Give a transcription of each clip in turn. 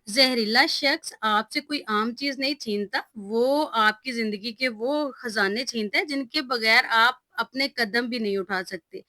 ज़हरीला शख्स आपसे कोई आम चीज़ नहीं छीनता, वो आपकी ज़िंदगी के वो खज़ाने छीनता है जिनके बगैर आप अपने कदम भी नहीं उठा सकते।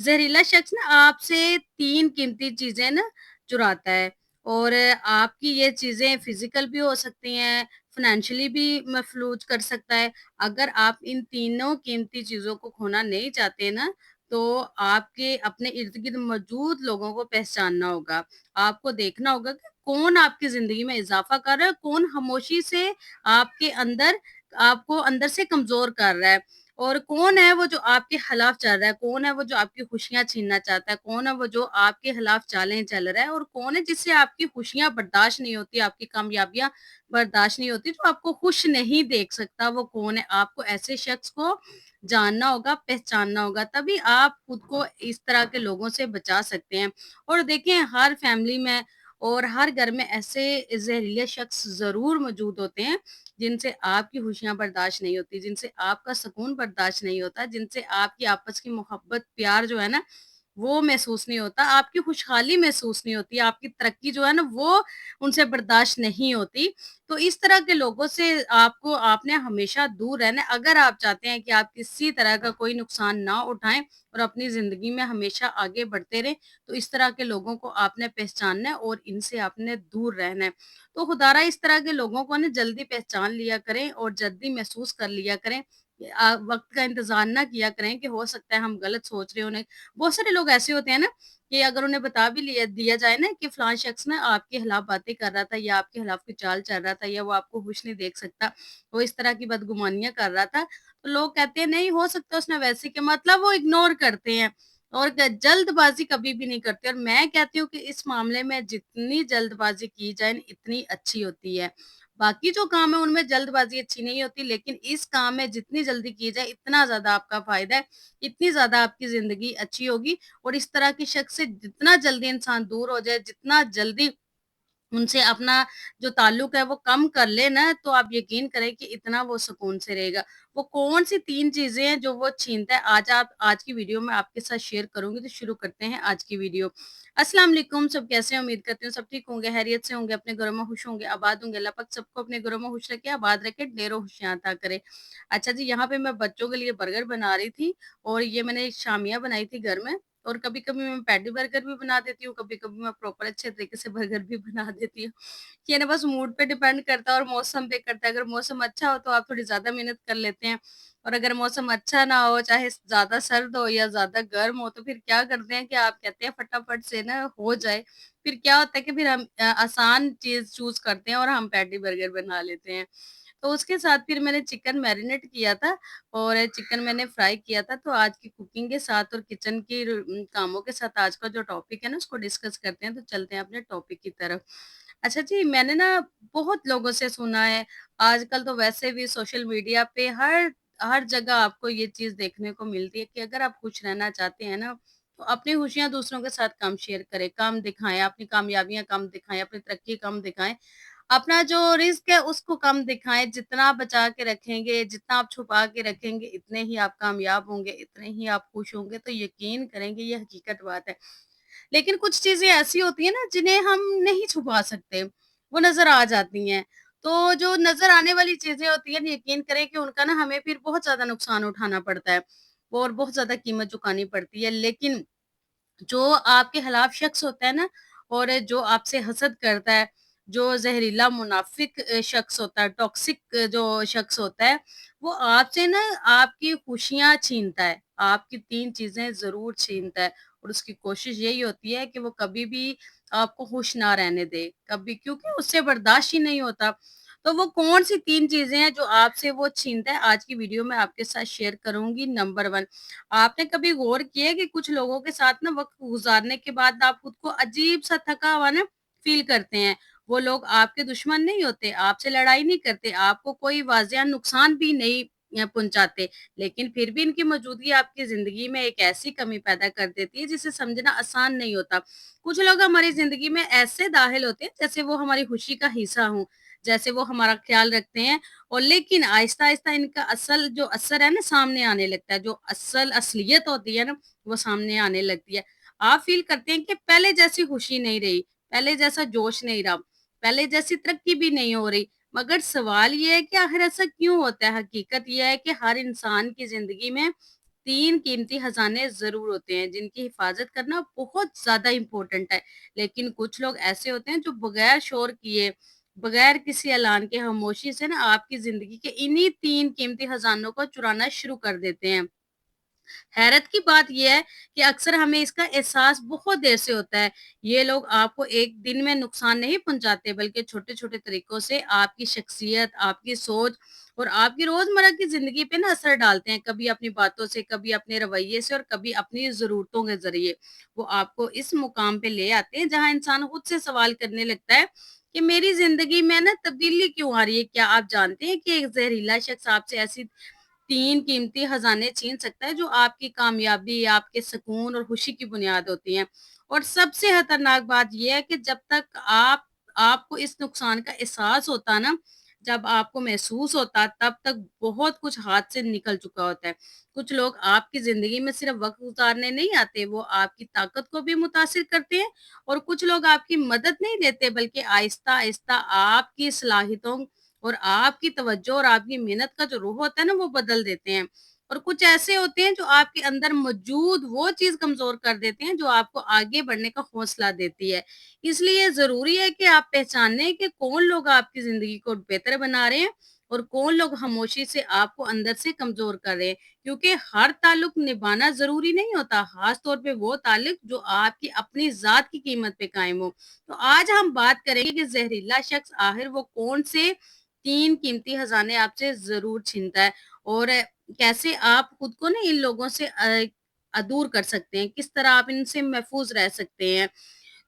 ज़हरीला शख्स ना आपसे 3 कीमती चीज़ें ना चुराता है और आपकी ये चीज़ें फ़िज़िकल भी हो सकती हैं, फ़ाइनेंशियली भी महफ़ूज़ कर सकता है। अगर आप इन तीनों कीमती चीज़ों को खोना नहीं चाहते ना, तो आपके अपने इर्द-गिर्द मौजूद लोगों को पहचानना होगा। आपको देखना होगा कि कौन आपकी ज़िंदगी में इज़ाफ़ा कर रहा है, कौन खामोशी से आपके अंदर आपको अंदर से कमज़ोर कर रहा है और कौन है वो जो आपके खिलाफ चल रहा है, कौन है वो जो आपकी खुशियाँ छीनना चाहता है, कौन है वो जो आपके खिलाफ चालें चल रहा है और कौन है जिससे आपकी खुशियाँ बर्दाश्त नहीं होती, आपकी कामयाबियाँ बर्दाश्त नहीं होती, जो आपको खुश नहीं देख सकता, वो कौन है? आपको ऐसे शख्स को जानना होगा, पहचानना होगा, तभी आप खुद को इस तरह के लोगों से बचा सकते हैं। और देखिए हर फैमिली में और हर घर में ऐसे ज़हरीले शख्स ज़रूर मौजूद होते हैं, जिनसे आपकी खुशियाँ बर्दाश्त नहीं होती, जिनसे आपका सुकून बर्दाश्त नहीं होता, जिनसे आपकी आपस की मोहब्बत, प्यार जो है ना, वो महसूस नहीं होता, आपकी खुशहाली महसूस नहीं होती, आपकी तरक्की जो है ना, वो उनसे बर्दाश्त नहीं होती। तो इस तरह के लोगों से आपको आपने हमेशा दूर रहना है, अगर आप चाहते हैं कि आप किसी तरह का कोई नुकसान ना उठाएँ और अपनी ज़िंदगी में हमेशा आगे बढ़ते रहें, तो इस तरह के लोगों को आपने पहचानना है और इनसे आपने दूर रहना है। तो खुदारा इस तरह के लोगों को ना जल्दी पहचान लिया करें और जल्दी महसूस कर लिया करें। वक़्त का इंतज़ार ना किया करें कि हो सकता है हम गलत सोच रहे हों। बहुत सारे लोग ऐसे होते हैं ना कि अगर उन्हें बता भी लिया दिया जाए ना कि फलाँ शख़्स ना आपके खिलाफ बातें कर रहा था या आपके खिलाफ कोई चाल चल रहा था या वो आपको खुश नहीं देख सकता, वो इस तरह की बदगुमानियाँ कर रहा था, तो लोग कहते हैं नहीं हो सकता उसने वैसे किया मतलब वो इग्नोर करते हैं। और ग जल्दबाज़ी कभी भी नहीं करते और मैं कहती हूँ कि इस मामले में जितनी जल्दबाज़ी की जाए न इतनी अच्छी होती है। बाकी जो काम है उनमें जल्दबाज़ी अच्छी नहीं होती लेकिन इस काम में जितनी जल्दी की जाए इतना ज़्यादा आपका फ़ायदा है, इतनी ज़्यादा आपकी ज़िंदगी अच्छी होगी और इस तरह के शख़्स से जितना जल्दी इंसान दूर हो जाए, जितना जल्दी उनसे अपना जो ताल्लुक है वो कम कर ले ना, तो आप यकीन करें कि इतना वो सुकून से रहेगा। वो कौन-सी 3 चीज़ें हैं जो वो छीनता है, आज की वीडियो में आपके साथ शेयर करूँगी, तो शुरू करते हैं आज की वीडियो। अस्सलाम वालेकुम, सब कैसे हैं? उम्मीद करती हूँ सब ठीक होंगे, खैरियत से होंगे, अपने घरों में खुश होंगे, आबाद होंगे। अल्लाह पाक सबको अपने घरों में खुश रखे, आबाद रखे, ढेरों खुशियाँ अता करे। अच्छा जी, यहाँ पे मैं बच्चों के लिए बर्गर बना रही थी और ये मैंने शामियाँ बनाई थी घर में और कभी-कभी मैं पैटी बर्गर भी बना देती हूँ, कभी-कभी मैं प्रॉपर अच्छे तरीके से बर्गर भी बना देती हूँ। ये ना बस मूड पे डिपेंड करता है और मौसम पे करता है। अगर मौसम अच्छा हो तो आप थोड़ी ज़्यादा मेहनत कर लेते हैं और अगर मौसम अच्छा ना हो, चाहे ज़्यादा सर्द हो या ज़्यादा गर्म हो, तो फिर क्या करते हैं कि आप कहते हैं फटाफट से ना हो जाए। फिर क्या होता है कि फिर हम आसान चीज़ चूज़ करते हैं और हम पैटी बर्गर बना लेते हैं। तो उसके साथ फिर मैंने चिकन मैरिनेट किया था और चिकन मैंने फ्राई किया था। तो आज की कुकिंग के साथ और किचन की कामों के साथ आज का जो टॉपिक है ना उसको डिस्कस करते हैं, तो चलते हैं अपने टॉपिक की तरफ। अच्छा जी, मैंने ना बहुत लोगों से सुना है, आजकल तो वैसे भी सोशल मीडिया पे हर हर जगह आपको ये चीज़ देखने को मिलती है कि अगर आप खुश रहना चाहते हैं ना, तो अपनी खुशियाँ दूसरों के साथ कम शेयर करें, कम दिखाएँ, अपनी कामयाबियाँ कम दिखाएँ, अपनी तरक्की कम दिखाएँ। अपना जो रिस्क है उसको कम दिखाएँ, जितना आप बचा के रखेंगे, जितना आप छुपा के रखेंगे, इतने ही आप कामयाब होंगे, इतने ही आप खुश होंगे, तो यकीन करेंगे ये हकीकत बात है। लेकिन कुछ चीज़ें ऐसी होती हैं ना जिन्हें हम नहीं छुपा सकते, वो नज़र आ जाती हैं। तो जो नज़र आने वाली चीज़ें होती हैं, यकीन करें कि उनका ना हमें फिर बहुत ज़्यादा नुकसान उठाना पड़ता है और बहुत ज़्यादा कीमत चुकानी पड़ती है। लेकिन जो आपके खिलाफ शख्स होता है ना और जो आपसे हसद करता है, जो ज़हरीला मुनाफ़िक शख्स होता है, टॉक्सिक जो शख्स होता है, वो आपसे ना आपकी खुशियाँ छीनता है, आपकी 3 चीज़ें ज़रूर छीनता है और उसकी कोशिश यही होती है कि वो कभी भी आपको खुश ना रहने दे, कभी क्योंकि उससे बर्दाश्त ही नहीं होता। तो वो कौन-सी 3 चीज़ें हैं जो आपसे वो छीनता है, आज की वीडियो में आपके साथ शेयर करूँगी। नंबर 1, आपने कभी गौर किया है कि कुछ लोगों के साथ ना वक़्त गुज़ारने के बाद आप खुद को अजीब-सा थका हुआ ना फ़ील करते हैं। वो लोग आपके दुश्मन नहीं होते, आपसे लड़ाई नहीं करते, आपको कोई वाज़िया नुकसान भी नहीं पहुँचाते, लेकिन फिर भी इनकी मौजूदगी आपकी ज़िंदगी में एक ऐसी कमी पैदा कर देती है जिसे समझना आसान नहीं होता। कुछ लोग हमारी ज़िंदगी में ऐसे दाखिल होते हैं जैसे वो हमारी खुशी का हिस्सा हों, जैसे वो हमारा ख़्याल रखते हैं और लेकिन आहिस्ता-आहिस्ता इनका असल जो असर है ना सामने आने लगता है, जो असल असलियत होती है ना वो सामने आने लगती है। आप फ़ील करते हैं कि पहले जैसी खुशी नहीं रही, पहले जैसा जोश नहीं रहा। पहले जैसी तरक्की भी नहीं हो रही। मगर सवाल ये है कि आखिर ऐसा क्यों होता है? हकीकत ये है कि हर इंसान की ज़िंदगी में 3 कीमती खज़ाने ज़रूर होते हैं, जिनकी हिफ़ाज़त करना बहुत ज़्यादा इम्पोर्टेंट है। लेकिन कुछ लोग ऐसे होते हैं जो बगैर शोर किए, बगैर किसी ऐलान के खामोशी से ना आपकी ज़िंदगी के इन्हीं 3 कीमती खज़ानों को चुराना शुरू कर देते हैं। हैरत की बात ये है कि अक्सर हमें इसका एहसास बहुत देर से होता है। ये लोग आपको एक दिन में नुकसान नहीं पहुँचाते, बल्कि छोटे-छोटे तरीकों से आपकी शख्सियत, आपकी सोच और आपकी रोज़मर्रा की ज़िंदगी पे ना असर डालते हैं। कभी अपनी बातों से, कभी अपने रवैये से और कभी अपनी ज़रूरतों के ज़रिए। वो आपको इस मुकाम पे ले आते हैं, जहाँ इंसान खुद से सवाल करने लगता है कि मेरी ज़िंदगी में ना तब्दीली क्यों आ रही है? क्या आप जानते हैं कि एक ज़हरीला शख्स आपसे ऐसी 3 कीमती खज़ाने छीन सकता है, जो आपकी कामयाबी, आपके सुकून और खुशी की बुनियाद होती हैं। और सबसे खतरनाक बात ये है कि जब तक आपको इस नुकसान का एहसास होता ना, जब आपको महसूस होता, तब तक बहुत कुछ हाथ से निकल चुका होता है। कुछ लोग आपकी ज़िंदगी में सिर्फ़ वक़्त गुज़ारने नहीं आते, वो आपकी ताकत को भी मुतासिर करते हैं और कुछ लोग आपकी मदद नहीं लेते, बल्कि आहिस्ता-आहिस्ता आपकी सलाहियतों और आपकी तवज्जो और आपकी मेहनत का जो रूह होता है ना, वो बदल देते हैं। और कुछ ऐसे होते हैं जो आपके अंदर मौजूद वो चीज़ कमज़ोर कर देते हैं, जो आपको आगे बढ़ने का हौसला देती है। इसलिए ज़रूरी है कि आप पहचानें कि कौन लोग आपकी ज़िंदगी को बेहतर बना रहे हैं और कौन लोग खामोशी से आपको अंदर से कमज़ोर कर रहे हैं। क्योंकि हर ताल्लुक निभाना ज़रूरी नहीं होता, ख़ास तौर पे वो ताल्लुक जो आपकी अपनी ज़ात की कीमत पे कायम हो। तो आज हम बात करेंगे कि ज़हरीला शख्स आखिर वो कौन से 3 कीमती खज़ाने आपसे ज़रूर छीनता है और कैसे आप खुद को ना इन लोगों से दूर कर सकते हैं, किस तरह आप इनसे महफूज़ रह सकते हैं।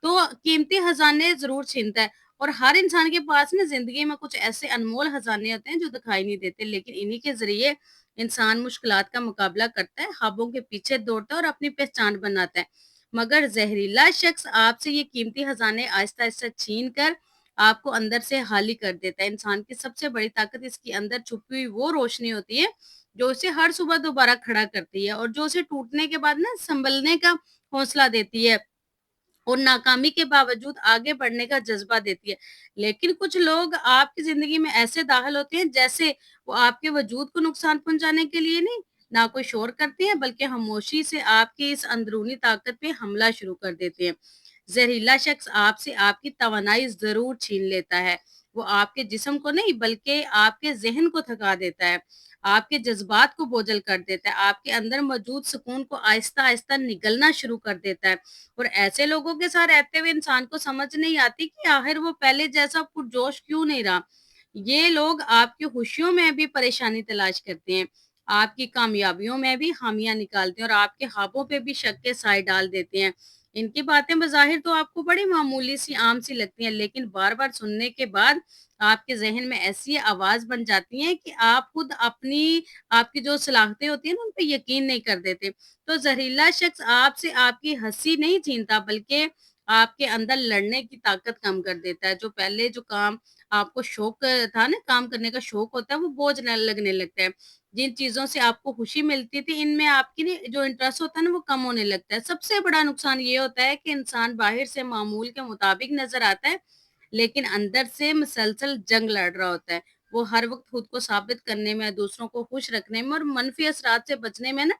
तो कीमती खज़ाने ज़रूर छीनता है और हर इंसान के पास ना ज़िंदगी में कुछ ऐसे अनमोल खज़ाने होते हैं जो दिखाई नहीं देते, लेकिन इन्हीं के ज़रिए इंसान मुश्किलात का मुकाबला करता है, ख्वाबों के पीछे दौड़ता है और अपनी पहचान बनाता है। मगर ज़हरीला शख्स आपसे ये कीमती खज़ाने आहिस्ता-आहिस्ता छीन कर आपको अंदर से खाली कर देता है। इंसान की सबसे बड़ी ताकत इसके अंदर छुपी हुई वो रोशनी होती है, जो उसे हर सुबह दोबारा खड़ा करती है और जो उसे टूटने के बाद ना सँभलने का हौसला देती है। और नाकामी के बावजूद आगे बढ़ने का जज़्बा देती है। लेकिन कुछ लोग आपकी ज़िंदगी में ऐसे दाखिल होते हैं जैसे वो आपके वजूद को नुकसान पहुँचाने के लिए नहीं, ना कोई शोर करते हैं बल्कि खामोशी से आपकी इस अंदरूनी ताकत पे हमला शुरू कर देते हैं। ज़हरीला शख्स आपसे आपकी तवानाई ज़रूर छीन लेता है। वो आपके जिस्म को नहीं बल्कि आपके ज़हन को थका देता है, आपके जज़्बात को बोझल कर देता है, आपके अंदर मौजूद सुकून को आहिस्ता-आहिस्ता निगलना शुरू कर देता है। और ऐसे लोगों के साथ रहते हुए इंसान को समझ नहीं आती कि आखिर वो पहले जैसा पुरजोश क्यों नहीं रहा। ये लोग आपकी खुशियों में भी परेशानी तलाश करते हैं, आपकी कामयाबियों में भी खामियां निकालते हैं और आपके ख्वाबों पे भी शक के साए डाल देते हैं। इनकी बातें बज़ाहिर तो आपको बड़ी मामूली सी आम सी लगती हैं, लेकिन बार बार सुनने के बाद आपके जहन में ऐसी आवाज बन जाती है कि आप खुद अपनी आपकी जो सलाहतें होती हैं ना उन पे यकीन नहीं कर देते। तो ज़हरीला शख्स आपसे आपकी हँसी नहीं छीनता बल्कि आपके अंदर लड़ने की ताकत कम कर देता है। जो पहले जो काम आपको शौक था ना, काम करने का शौक होता है, वो बोझ न लगने लगता है। जिन चीज़ों से आपको खुशी मिलती थी, इनमें आपकी ना जो इंटरेस्ट होता है ना, वो कम होने लगता है। सबसे बड़ा नुकसान ये होता है कि इंसान बाहर से मामूल के मुताबिक नज़र आता है, लेकिन अंदर से मुसलसल जंग लड़ रहा होता है। वो हर वक़्त खुद को साबित करने में, दूसरों को खुश रखने में और मनफ़ी असरात से बचने में ना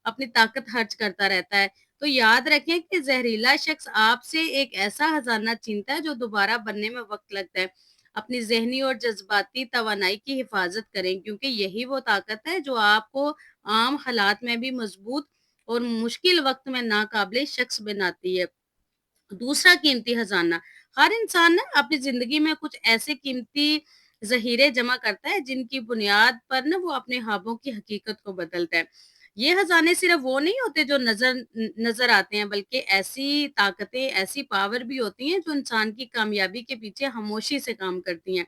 अपनी ताकत खर्च करता रहता है। तो याद रखें कि ज़हरीला शख्स आपसे एक ऐसा खजाना छीनता है जो दोबारा बनने में वक़्त लगता है। अपनी ज़हनी और जज़्बाती तवानाई की हिफ़ाज़त करें क्योंकि यही वो ताकत है जो आपको आम हालात में भी मज़बूत और मुश्किल वक़्त में नाक़ाबिले शख्स बनाती है। दूसरा कीमती खजाना, हर इंसान ना अपनी जिंदगी में कुछ ऐसे कीमती ज़ख़ीरे जमा करता है जिनकी बुनियाद पर ना वो अपने ख्वाबों की हकीकत को बदलता है। ये खजाने सिर्फ वो नहीं होते जो नज़र आते हैं, बल्कि ऐसी ताकतें, ऐसी पावर भी होती हैं जो इंसान की कामयाबी के पीछे खामोशी से काम करती हैं।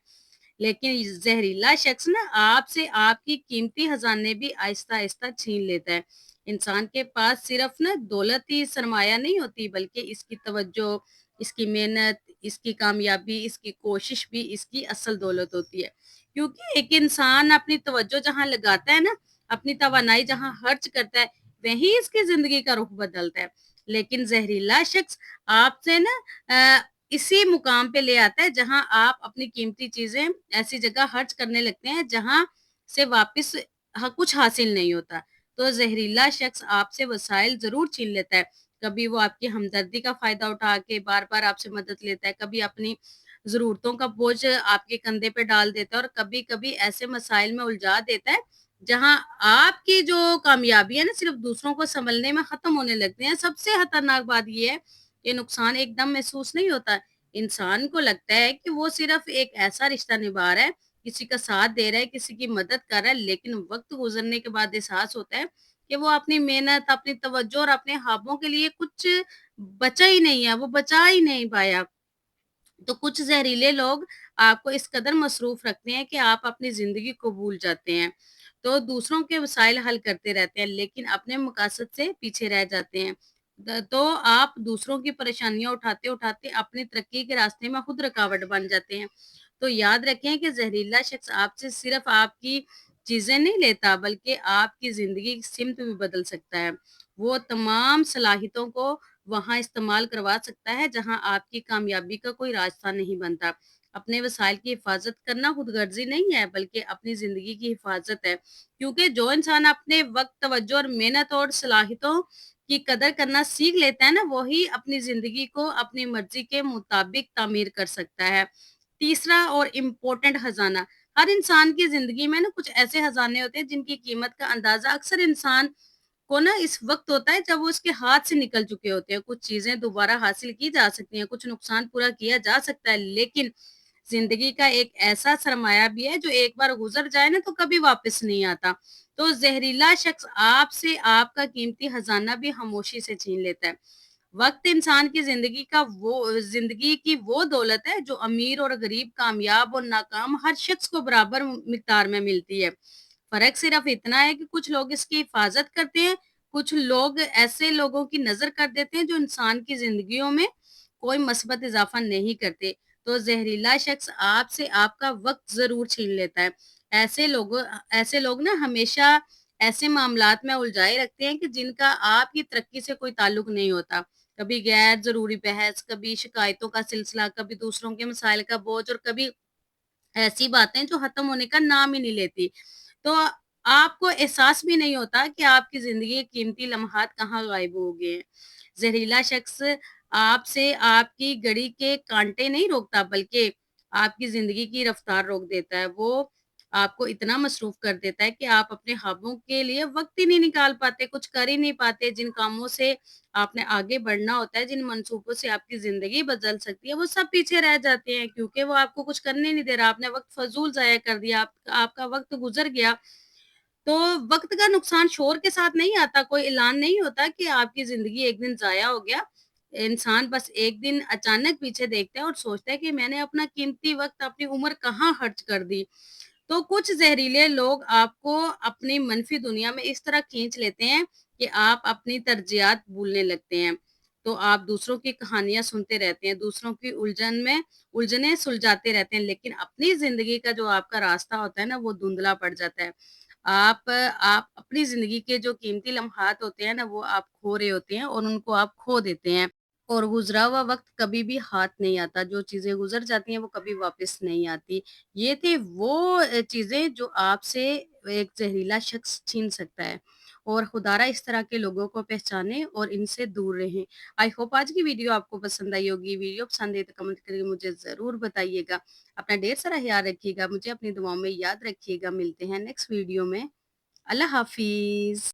लेकिन ज़हरीला शख्स ना आपसे आपकी कीमती खजाने भी आहिस्ता-आहिस्ता छीन लेता है। इंसान के पास सिर्फ ना दौलत ही सरमाया नहीं होती, बल्कि इसकी तवज्जो, इसकी मेहनत, इसकी कामयाबी, इसकी कोशिश भी इसकी असल दौलत होती है। क्योंकि एक इंसान अपनी तवज्जो जहाँ लगाता है ना, अपनी तवानाई जहाँ खर्च करता है, वहीं इसकी ज़िंदगी का रुख बदलता है। लेकिन ज़हरीला शख्स आपसे ना इसी मुकाम पे ले आता है जहाँ आप अपनी कीमती चीज़ें ऐसी जगह खर्च करने लगते हैं जहाँ से वापस कुछ हासिल नहीं होता। तो ज़हरीला शख्स आपसे वसाइल ज़रूर छीन लेता है। कभी वो आपकी हमदर्दी का फ़ायदा उठा के बार-बार आपसे मदद लेता है, कभी अपनी ज़रूरतों का बोझ आपके कंधे पे डाल देता है और कभी-कभी ऐसे मसाइल में उलझा देता है, जहाँ आपकी जो कामयाबी है ना सिर्फ़ दूसरों को सँभलने में ख़त्म होने लगती है। सबसे खतरनाक बात ये है, ये नुकसान एकदम महसूस नहीं होता। इंसान को लगता है कि वो सिर्फ़ एक ऐसा रिश्ता निभा रहा है, किसी का साथ दे रहा है, किसी की मदद कर रहा है, लेकिन वक़्त गुज़रने के बाद एहसास होता है कि वो अपनी मेहनत, अपनी तवज्जो और अपने ख्वाबों के लिए कुछ बचा ही नहीं है, वो बचा ही नहीं पाया। तो कुछ ज़हरीले लोग आपको इस कदर मसरूफ़ रखते हैं कि आप अपनी ज़िंदगी को भूल जाते हैं। तो दूसरों के मसाइल हल करते रहते हैं, लेकिन अपने मकासद से पीछे रह जाते हैं। तो आप दूसरों की परेशानियाँ उठाते-उठाते अपनी तरक्की के रास्ते में खुद रुकावट बन जाते हैं। तो याद रखें कि ज़हरीला शख्स आपसे सिर्फ़ आपकी चीज़ें नहीं लेता, बल्कि आपकी ज़िंदगी की सिमत भी बदल सकता है। वो तमाम सलाहियतों को वहाँ इस्तेमाल करवा सकता है जहाँ आपकी कामयाबी का कोई रास्ता नहीं बनता। अपने वसाइल की हिफ़ाज़त करना खुदगर्ज़ी नहीं है, बल्कि अपनी ज़िंदगी की हिफ़ाज़त है। क्योंकि जो इंसान अपने वक़्त, तवज्जो और मेहनत और सलाहियतों की कदर करना सीख लेता है ना, वही अपनी ज़िंदगी को अपनी मर्ज़ी के मुताबिक तामीर कर सकता है। तीसरा और इम्पोर्टेंट खज़ाना, हर इंसान की ज़िंदगी में ना कुछ ऐसे खज़ाने होते हैं जिनकी कीमत का अंदाज़ा अक्सर इंसान को ना इस वक़्त होता है जब वो उसके हाथ से निकल चुके होते हैं। कुछ चीज़ें दोबारा हासिल की जा सकती हैं, कुछ नुकसान पूरा किया जा सकता है, लेकिन ज़िंदगी का एक ऐसा सरमाया भी है जो एक बार गुज़र जाए ना तो कभी वापस नहीं आता। तो ज़हरीला शख्स आपसे आपका कीमती खज़ाना भी खामोशी से छीन लेता है। वक़्त इंसान की ज़िंदगी की वो दौलत है जो अमीर और गरीब, कामयाब और नाकाम हर शख्स को बराबर मिक़दार में मिलती है। फ़र्क सिर्फ़ इतना है कि कुछ लोग इसकी हिफ़ाज़त करते हैं, कुछ लोग ऐसे लोगों की नज़र कर देते हैं जो इंसान की ज़िंदगियों में कोई मस्बत इज़ाफ़ा नहीं करते। तो ज़हरीला शख्स आपसे आपका वक़्त ज़रूर छीन लेता है। ऐसे लोग ना हमेशा ऐसे मामलात में उलझाए रखते हैं कि जिनका आपकी तरक्की से कोई ताल्लुक नहीं होता। कभी गैर ज़रूरी बहस, कभी शिकायतों का सिलसिला, कभी दूसरों के मसाइल का बोझ और कभी ऐसी बातें जो खत्म होने का नाम ही नहीं लेती। तो आपको एहसास भी नहीं होता कि आपकी ज़िंदगी के कीमती लम्हात कहाँ गायब हो गए हैं। ज़हरीला शख्स आपसे आपकी घड़ी के कांटे नहीं रोकता बल्कि आपकी ज़िंदगी की रफ्तार रोक देता है। वो आपको इतना मसरूफ़ कर देता है कि आप अपने ख्वाबों के लिए वक़्त ही नहीं निकाल पाते, कुछ कर ही नहीं पाते। जिन कामों से आपने आगे बढ़ना होता है, जिन मंसूबों से आपकी ज़िंदगी बदल सकती है, वो सब पीछे रह जाते हैं क्योंकि वो आपको कुछ करने नहीं दे रहा। आपने वक़्त फ़ज़ूल ज़ाया कर दिया, आपका वक़्त गुज़र गया। तो वक़्त का नुकसान शोर के साथ नहीं आता, कोई ऐलान नहीं होता कि आपकी ज़िंदगी एक दिन ज़ाया हो गया। इंसान बस एक दिन अचानक पीछे देखता है और सोचता है कि मैंने अपना कीमती वक़्त, अपनी उम्र कहाँ खर्च कर दी। तो कुछ ज़हरीले लोग आपको अपनी मनफ़ी दुनिया में इस तरह खींच लेते हैं कि आप अपनी तरजीहात भूलने लगते हैं। तो आप दूसरों की कहानियाँ सुनते रहते हैं, दूसरों की उलझनें सुलझाते रहते हैं, लेकिन अपनी ज़िंदगी का जो आपका रास्ता होता है ना, वो धुंधला पड़ जाता है। आप अपनी ज़िंदगी के जो कीमती लम्हात होते हैं ना, वो आप खो रहे होते हैं और उनको आप खो देते हैं। और गुज़रा हुआ वक़्त कभी भी हाथ नहीं आता, जो चीज़ें गुज़र जाती हैं वो कभी वापस नहीं आती। ये थी वो चीज़ें जो आपसे एक ज़हरीला शख़्स छीन सकता है और खुदारा इस तरह के लोगों को पहचानें और इनसे दूर रहें। आई होप आज की वीडियो आपको पसंद आई होगी। वीडियो पसंद आई तो कमेंट करके मुझे ज़रूर बताइएगा। अपना ढेर सारा ख़्याल रखिएगा, मुझे अपनी दुआओं में याद रखिएगा। मिलते हैं नेक्स्ट वीडियो में। अल्लाह हाफ़िज़।